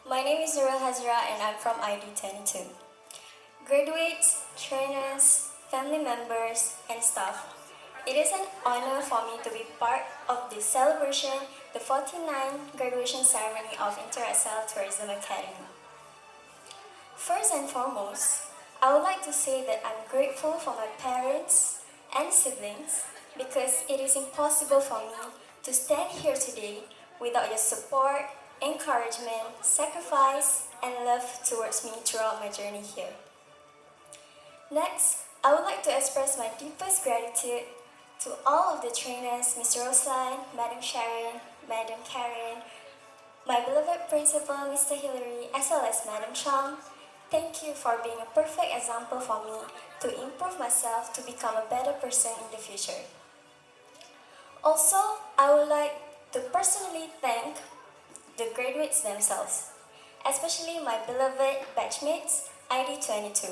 My name is Nurul Hazirah and I'm from ID22. Graduates, trainers, family members, and staff, it is an honor for me to be part of this celebration, the 49th graduation ceremony of 𝒃𝒆𝒂𝒎 Tourism Academy. First and foremost, I would like to say that I'm grateful for my parents and siblings because it is impossible for me to stand here today without your support, encouragement, sacrifice, and love towards me throughout my journey here. Next, I would like to express my deepest gratitude to all of the trainers, Mr. Roslan, Madam Sharon, Madam Karen, my beloved principal, Mr. Hillary, as well as Madam Chong. Thank you for being a perfect example for me to improve myself to become a better person in the future. Also, I would like to personally thank the graduates themselves, especially my beloved batchmates, ID22.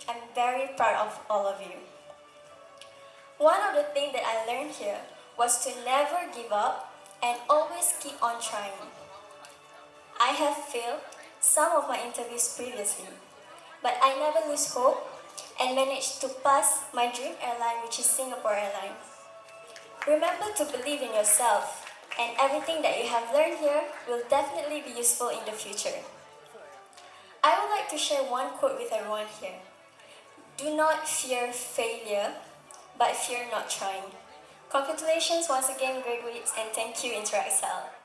I'm very proud of all of you. One of the things that I learned here was to never give up and always keep on trying. I have failed some of my interviews previously, but I never lose hope and managed to pass my dream airline, which is Singapore Airlines. Remember to believe in yourself, and everything that you have learned here will definitely be useful in the future. I would like to share one quote with everyone here. Do not fear failure, but fear not trying. Congratulations once again, graduates, and thank you, 𝒃𝒆𝒂𝒎.